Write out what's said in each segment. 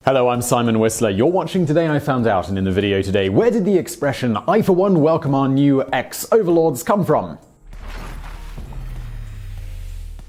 Hello, I'm Simon Whistler. You're watching Today I Found Out, and in the video today, where did the expression "I for one welcome our new ex-overlords" come from?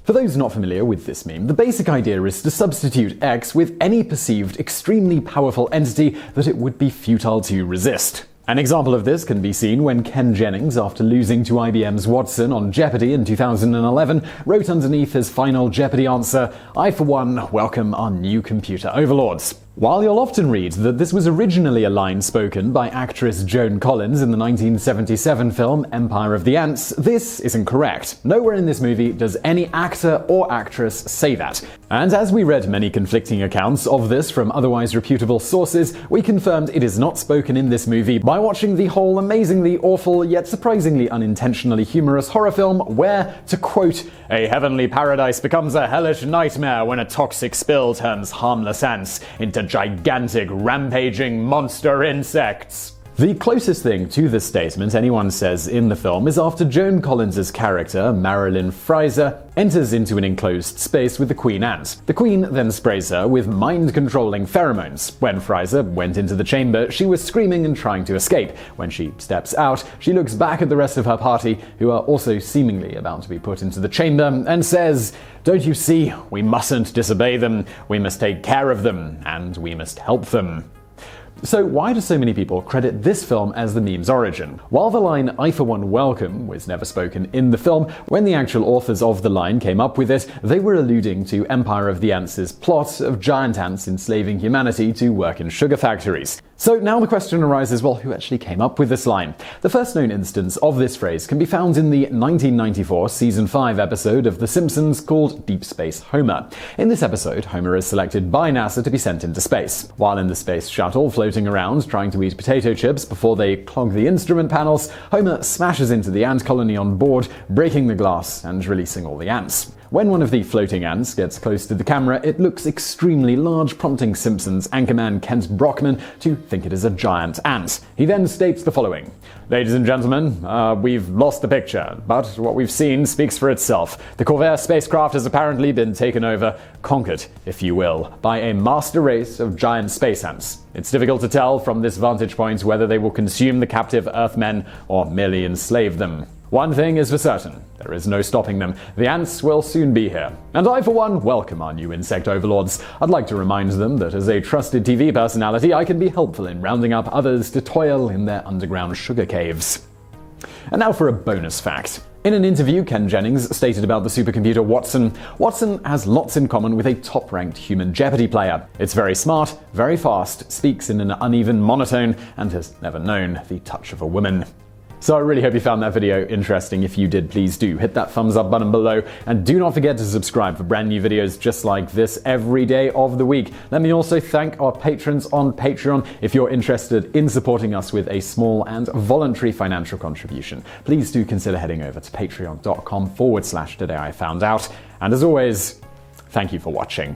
For those not familiar with this meme, the basic idea is to substitute X with any perceived extremely powerful entity that it would be futile to resist. An example of this can be seen when Ken Jennings, after losing to IBM's Watson on Jeopardy in 2011, wrote underneath his Final Jeopardy answer, "I for one welcome our new computer overlords." While you'll often read that this was originally a line spoken by actress Joan Collins in the 1977 film Empire of the Ants, this isn't correct. Nowhere in this movie does any actor or actress say that. And as we read many conflicting accounts of this from otherwise reputable sources, we confirmed it is not spoken in this movie by watching the whole amazingly awful yet surprisingly unintentionally humorous horror film where, to quote, "A heavenly paradise becomes a hellish nightmare when a toxic spill turns harmless ants into gigantic rampaging monster insects." The closest thing to this statement anyone says in the film is after Joan Collins' character, Marilyn Fraser, enters into an enclosed space with the queen ant. The queen then sprays her with mind-controlling pheromones. When Fraser went into the chamber, she was screaming and trying to escape. When she steps out, she looks back at the rest of her party, who are also seemingly about to be put into the chamber, and says, "Don't you see? We mustn't disobey them. We must take care of them, and we must help them." So why do so many people credit this film as the meme's origin? While the line "I for one welcome" was never spoken in the film, when the actual authors of the line came up with it, they were alluding to Empire of the Ants' plot of giant ants enslaving humanity to work in sugar factories. So now the question arises, well, who actually came up with this line? The first known instance of this phrase can be found in the 1994 Season 5 episode of The Simpsons called Deep Space Homer. In this episode, Homer is selected by NASA to be sent into space. While in the space shuttle floating around trying to eat potato chips before they clog the instrument panels, Homer smashes into the ant colony on board, breaking the glass and releasing all the ants. When one of the floating ants gets close to the camera, it looks extremely large, prompting Simpsons anchorman Kent Brockman to think it is a giant ant. He then states the following: "Ladies and gentlemen, we've lost the picture, but what we've seen speaks for itself. The Corvair spacecraft has apparently been taken over, conquered, if you will, by a master race of giant space ants. It's difficult to tell from this vantage point whether they will consume the captive Earthmen or merely enslave them. One thing is for certain, there is no stopping them. The ants will soon be here. And I, for one, welcome our new insect overlords. I'd like to remind them that as a trusted TV personality, I can be helpful in rounding up others to toil in their underground sugar caves." And now for a bonus fact. In an interview, Ken Jennings stated about the supercomputer Watson, "Watson has lots in common with a top-ranked human Jeopardy player. It's very smart, very fast, speaks in an uneven monotone, and has never known the touch of a woman." So I really hope you found that video interesting. If you did, please do hit that thumbs up button below, and do not forget to subscribe for brand new videos just like this every day of the week. Let me also thank our patrons on Patreon. If you're interested in supporting us with a small and voluntary financial contribution, please do consider heading over to patreon.com/TodayIFoundOut. And as always, thank you for watching.